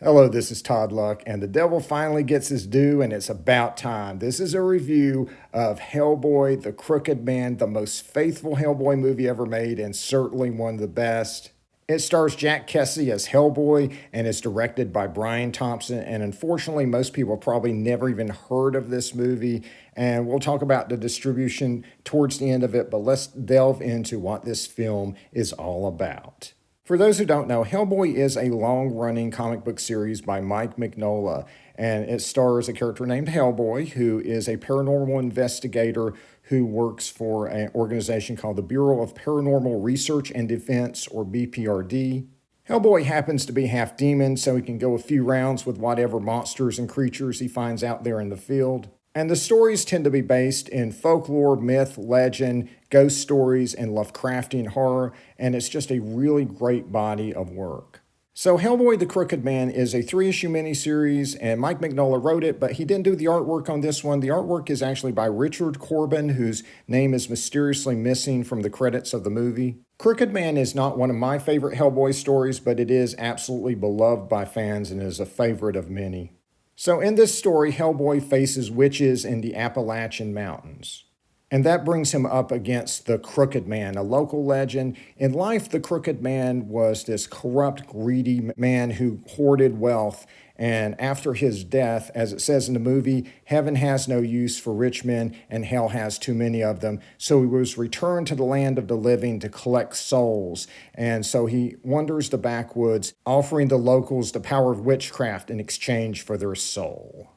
Hello, this is Todd Luck, and the devil finally gets his due, and it's about time. This is a review of Hellboy, the Crooked Man, the most faithful Hellboy movie ever made, and certainly one of the best. It stars Jack Kesey as Hellboy and is directed by Brian Thompson. And unfortunately, most people probably never even heard of this movie. And we'll talk about the distribution towards the end of it, but let's delve into what this film is all about. For those who don't know, Hellboy is a long-running comic book series by Mike Mignola, and it stars a character named Hellboy, who is a paranormal investigator who works for an organization called the Bureau of Paranormal Research and Defense, or BPRD. Hellboy happens to be half demon, so he can go a few rounds with whatever monsters and creatures he finds out there in the field. And the stories tend to be based in folklore, myth, legend, ghost stories, and Lovecraftian horror, and it's just a really great body of work. So Hellboy the Crooked Man is a 3-issue miniseries, and Mike Mignola wrote it, but he didn't do the artwork on this one. The artwork is actually by Richard Corbin, whose name is mysteriously missing from the credits of the movie. Crooked Man is not one of my favorite Hellboy stories, but it is absolutely beloved by fans and is a favorite of many. So in this story, Hellboy faces witches in the Appalachian Mountains. And that brings him up against the Crooked Man, a local legend. In life, the Crooked Man was this corrupt, greedy man who hoarded wealth. And after his death, as it says in the movie, heaven has no use for rich men and hell has too many of them. So he was returned to the land of the living to collect souls. And so he wanders the backwoods, offering the locals the power of witchcraft in exchange for their soul.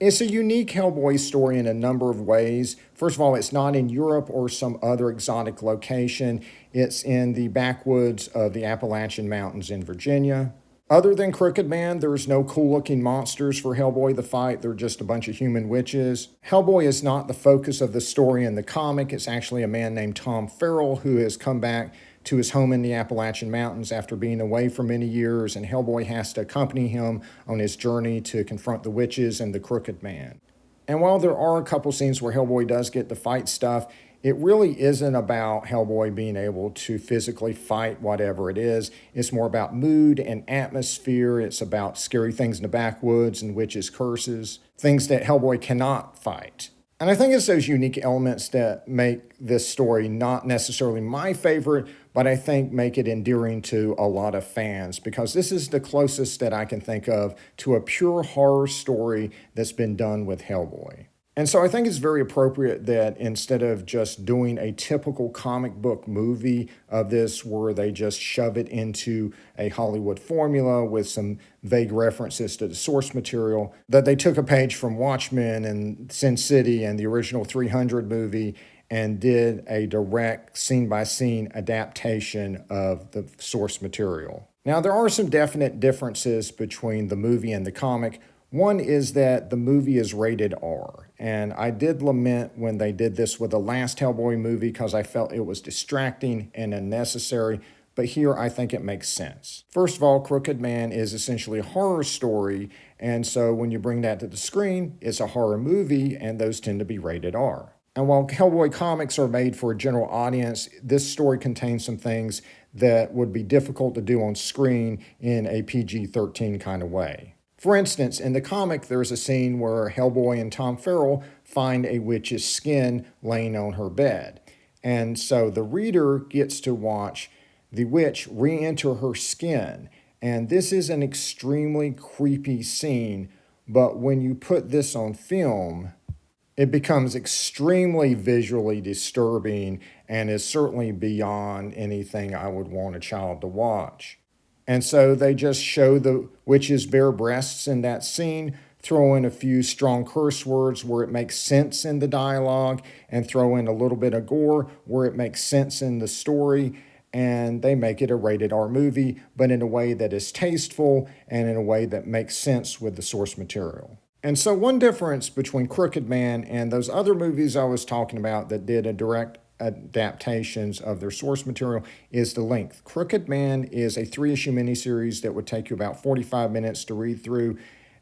It's a unique Hellboy story in a number of ways. First of all, it's not in Europe or some other exotic location. It's in the backwoods of the Appalachian Mountains in Virginia. Other than Crooked Man, there's no cool-looking monsters for Hellboy to fight. They're just a bunch of human witches. Hellboy is not the focus of the story in the comic. It's actually a man named Tom Farrell who has come back to his home in the Appalachian Mountains after being away for many years, and Hellboy has to accompany him on his journey to confront the witches and the Crooked Man. And while there are a couple scenes where Hellboy does get to fight stuff, it really isn't about Hellboy being able to physically fight whatever it is. It's more about mood and atmosphere. It's about scary things in the backwoods and witches' curses, things that Hellboy cannot fight. And I think it's those unique elements that make this story not necessarily my favorite, but I think make it endearing to a lot of fans, because this is the closest that I can think of to a pure horror story that's been done with Hellboy. And so I think it's very appropriate that instead of just doing a typical comic book movie of this where they just shove it into a Hollywood formula with some vague references to the source material, that they took a page from Watchmen and Sin City and the original 300 movie and did a direct scene-by-scene adaptation of the source material. Now, there are some definite differences between the movie and the comic. One is that the movie is rated R, and I did lament when they did this with the last Hellboy movie because I felt it was distracting and unnecessary, but here I think it makes sense. First of all, Crooked Man is essentially a horror story, and so when you bring that to the screen, it's a horror movie, and those tend to be rated R. And while Hellboy comics are made for a general audience, this story contains some things that would be difficult to do on screen in a PG-13 kind of way. For instance, in the comic, there's a scene where Hellboy and Tom Farrell find a witch's skin laying on her bed. And so the reader gets to watch the witch re-enter her skin. And this is an extremely creepy scene, but when you put this on film, it becomes extremely visually disturbing and is certainly beyond anything I would want a child to watch. And so they just show the witch's bare breasts in that scene, throw in a few strong curse words where it makes sense in the dialogue, and throw in a little bit of gore where it makes sense in the story, and they make it a rated R movie, but in a way that is tasteful and in a way that makes sense with the source material. And so one difference between Crooked Man and those other movies I was talking about that did a direct adaptations of their source material is the length. Crooked Man is a 3-issue miniseries that would take you about 45 minutes to read through,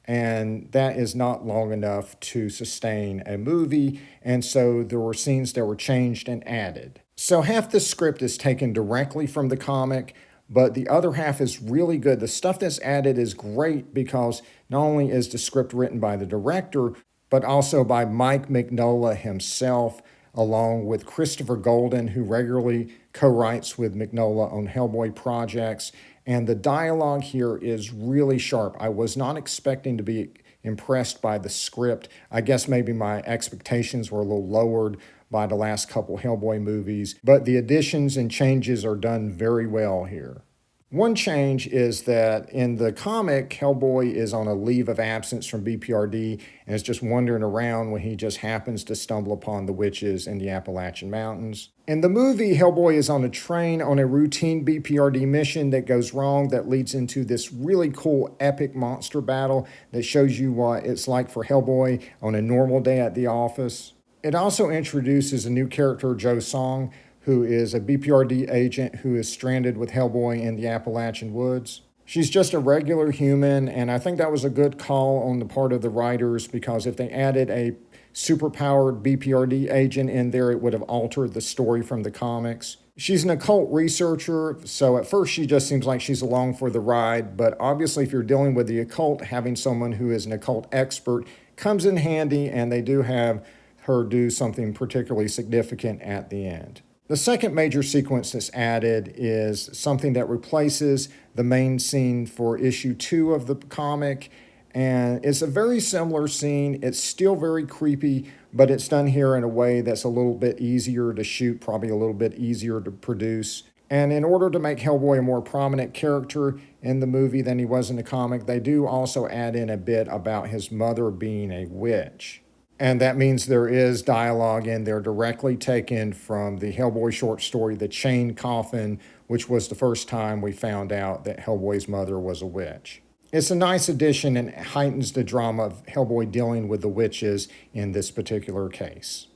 and that is not long enough to sustain a movie, and so there were scenes that were changed and added. So half the script is taken directly from the comic, but the other half is really good. The stuff that's added is great because not only is the script written by the director, but also by Mike Mignola himself, along with Christopher Golden, who regularly co-writes with Mignola on Hellboy projects. And the dialogue here is really sharp. I was not expecting to be impressed by the script. I guess maybe my expectations were a little lowered by the last couple Hellboy movies, but the additions and changes are done very well here. One change is that in the comic, Hellboy is on a leave of absence from BPRD and is just wandering around when he just happens to stumble upon the witches in the Appalachian Mountains. In the movie, Hellboy is on a train on a routine BPRD mission that goes wrong that leads into this really cool epic monster battle that shows you what it's like for Hellboy on a normal day at the office. It also introduces a new character, Joe Song, who is a BPRD agent who is stranded with Hellboy in the Appalachian woods. She's just a regular human, and I think that was a good call on the part of the writers because if they added a superpowered BPRD agent in there, it would have altered the story from the comics. She's an occult researcher, so at first she just seems like she's along for the ride, but obviously if you're dealing with the occult, having someone who is an occult expert comes in handy, and they do have her do something particularly significant at the end. The second major sequence that's added is something that replaces the main scene for issue 2 of the comic, and it's a very similar scene. It's still very creepy, but it's done here in a way that's a little bit easier to shoot, probably a little bit easier to produce. And in order to make Hellboy a more prominent character in the movie than he was in the comic, they do also add in a bit about his mother being a witch. And that means there is dialogue in there directly taken from the Hellboy short story, The Chained Coffin, which was the first time we found out that Hellboy's mother was a witch. It's a nice addition and heightens the drama of Hellboy dealing with the witches in this particular case.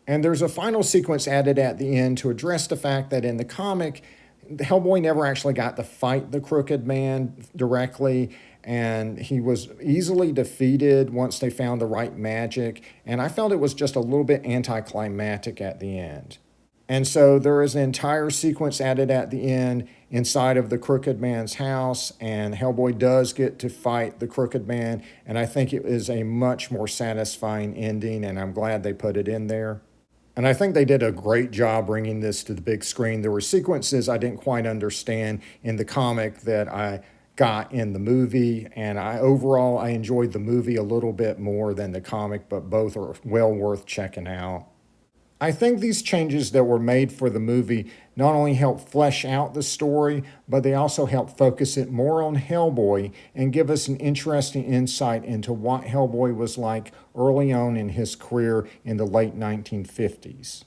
And there's a final sequence added at the end to address the fact that in the comic, Hellboy never actually got to fight the Crooked Man directly, and he was easily defeated once they found the right magic, and I felt it was just a little bit anticlimactic at the end. And so there is an entire sequence added at the end inside of the Crooked Man's house, and Hellboy does get to fight the Crooked Man, and I think it is a much more satisfying ending, and I'm glad they put it in there. And I think they did a great job bringing this to the big screen. There were sequences I didn't quite understand in the comic that I got in the movie, and overall I enjoyed the movie a little bit more than the comic, but both are well worth checking out. I think these changes that were made for the movie not only help flesh out the story, but they also help focus it more on Hellboy and give us an interesting insight into what Hellboy was like early on in his career in the late 1950s.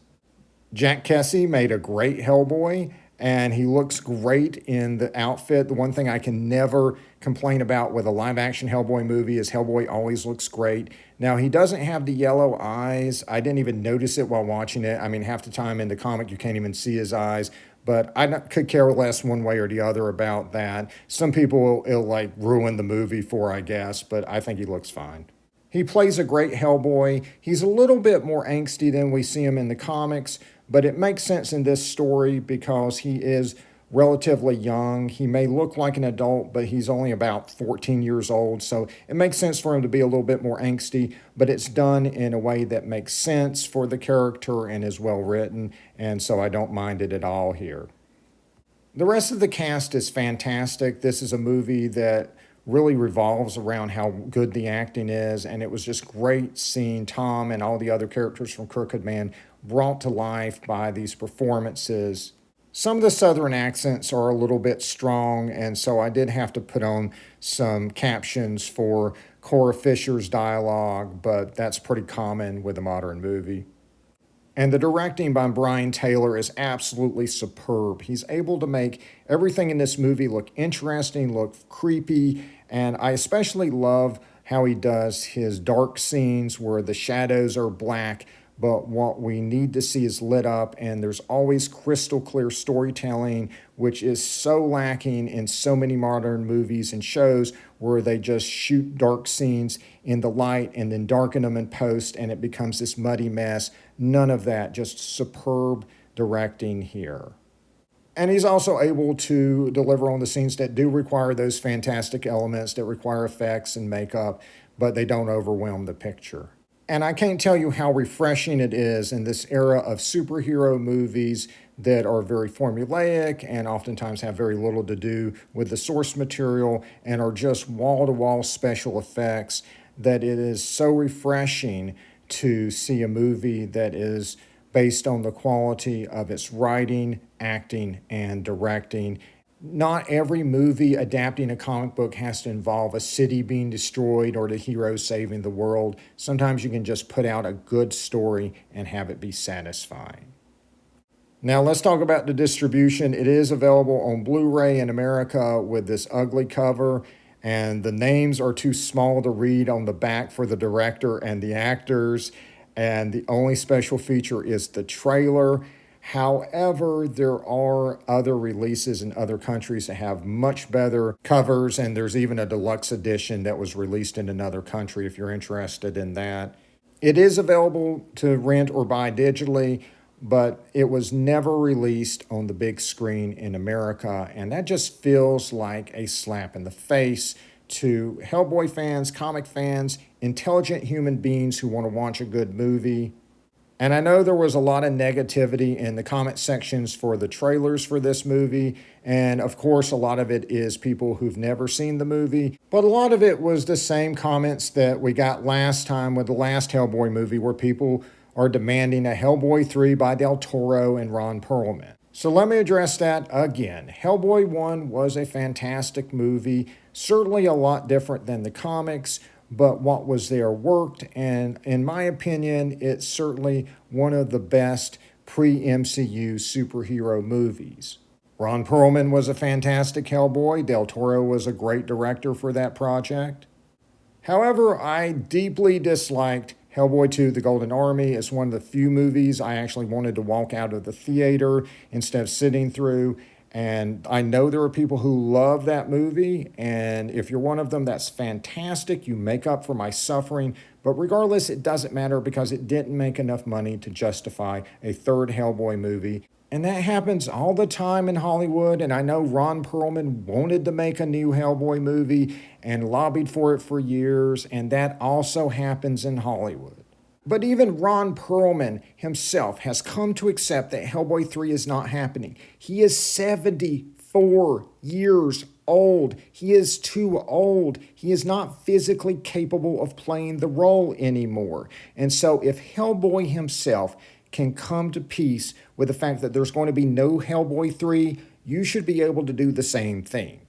Jack Kesey made a great Hellboy, and he looks great in the outfit. The one thing I can never complain about with a live-action Hellboy movie is Hellboy always looks great. Now, he doesn't have the yellow eyes. I didn't even notice it while watching it. I mean, half the time in the comic, you can't even see his eyes. But I could care less one way or the other about that. Some people it'll like ruin the movie for, I guess, but I think he looks fine. He plays a great Hellboy. He's a little bit more angsty than we see him in the comics, but it makes sense in this story because he is relatively young. He may look like an adult, but he's only about 14 years old, so it makes sense for him to be a little bit more angsty, but it's done in a way that makes sense for the character and is well written, and so I don't mind it at all here. The rest of the cast is fantastic. This is a movie that really revolves around how good the acting is, and it was just great seeing Tom and all the other characters from Crooked Man brought to life by these performances. Some of the southern accents are a little bit strong, and so I did have to put on some captions for Cora Fisher's dialogue, but that's pretty common with a modern movie. And the directing by Brian Taylor is absolutely superb. He's able to make everything in this movie look interesting, look creepy, and I especially love how he does his dark scenes where the shadows are black, but what we need to see is lit up, and there's always crystal clear storytelling, which is so lacking in so many modern movies and shows where they just shoot dark scenes in the light and then darken them in post, and it becomes this muddy mess. None of that, just superb directing here. And he's also able to deliver on the scenes that do require those fantastic elements, that require effects and makeup, but they don't overwhelm the picture. And I can't tell you how refreshing it is in this era of superhero movies that are very formulaic and oftentimes have very little to do with the source material and are just wall-to-wall special effects, that it is so refreshing to see a movie that is based on the quality of its writing, acting, and directing. Not every movie adapting a comic book has to involve a city being destroyed or the hero saving the world. Sometimes you can just put out a good story and have it be satisfying. Now let's talk about the distribution. It is available on Blu-ray in America with this ugly cover, and the names are too small to read on the back for the director and the actors. And the only special feature is the trailer. However, there are other releases in other countries that have much better covers, and there's even a deluxe edition that was released in another country if you're interested in that. It is available to rent or buy digitally, but it was never released on the big screen in America, and that just feels like a slap in the face to Hellboy fans, comic fans, intelligent human beings who want to watch a good movie. And I know there was a lot of negativity in the comment sections for the trailers for this movie. And of course, a lot of it is people who've never seen the movie. But a lot of it was the same comments that we got last time with the last Hellboy movie, where people are demanding a Hellboy 3 by Del Toro and Ron Perlman. So let me address that again. Hellboy 1 was a fantastic movie, certainly a lot different than the comics, but what was there worked, and in my opinion, it's certainly one of the best pre-MCU superhero movies. Ron Perlman was a fantastic Hellboy. Del Toro was a great director for that project. However, I deeply disliked Hellboy 2, The Golden Army. It's one of the few movies I actually wanted to walk out of the theater instead of sitting through. And I know there are people who love that movie, and if you're one of them, that's fantastic. You make up for my suffering. But regardless, it doesn't matter because it didn't make enough money to justify a third Hellboy movie. And that happens all the time in Hollywood. And I know Ron Perlman wanted to make a new Hellboy movie and lobbied for it for years. And that also happens in Hollywood. But even Ron Perlman himself has come to accept that Hellboy 3 is not happening. He is 74 years old. He is too old. He is not physically capable of playing the role anymore. And so if Hellboy himself can come to peace with the fact that there's going to be no Hellboy 3, you should be able to do the same thing.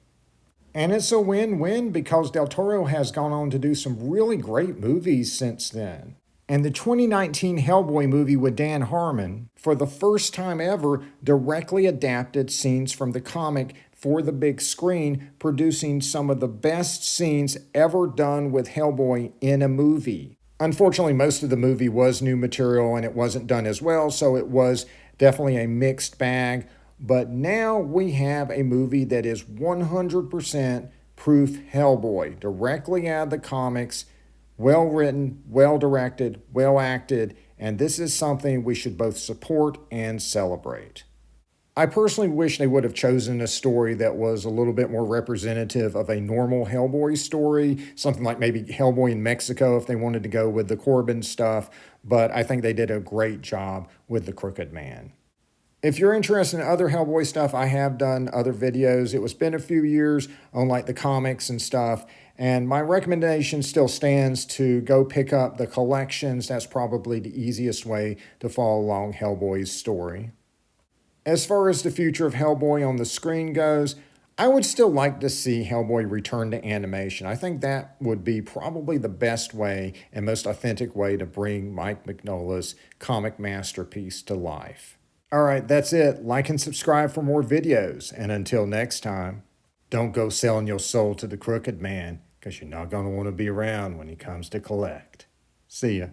And it's a win-win because Del Toro has gone on to do some really great movies since then. And the 2019 Hellboy movie with Dan Harmon, for the first time ever, directly adapted scenes from the comic for the big screen, producing some of the best scenes ever done with Hellboy in a movie. Unfortunately, most of the movie was new material and it wasn't done as well, so it was definitely a mixed bag. But now we have a movie that is 100% proof Hellboy, directly out of the comics. Well written, well directed, well acted, and this is something we should both support and celebrate. I personally wish they would have chosen a story that was a little bit more representative of a normal Hellboy story, something like maybe Hellboy in Mexico if they wanted to go with the Corbin stuff, but I think they did a great job with the Crooked Man. If you're interested in other Hellboy stuff, I have done other videos. It was been a few years on like the comics and stuff, and my recommendation still stands to go pick up the collections. That's probably the easiest way to follow along Hellboy's story. As far as the future of Hellboy on the screen goes, I would still like to see Hellboy return to animation. I think that would be probably the best way and most authentic way to bring Mike Mignola's comic masterpiece to life. All right, that's it. Like and subscribe for more videos. And until next time, don't go selling your soul to the Crooked Man, because you're not going to want to be around when he comes to collect. See ya.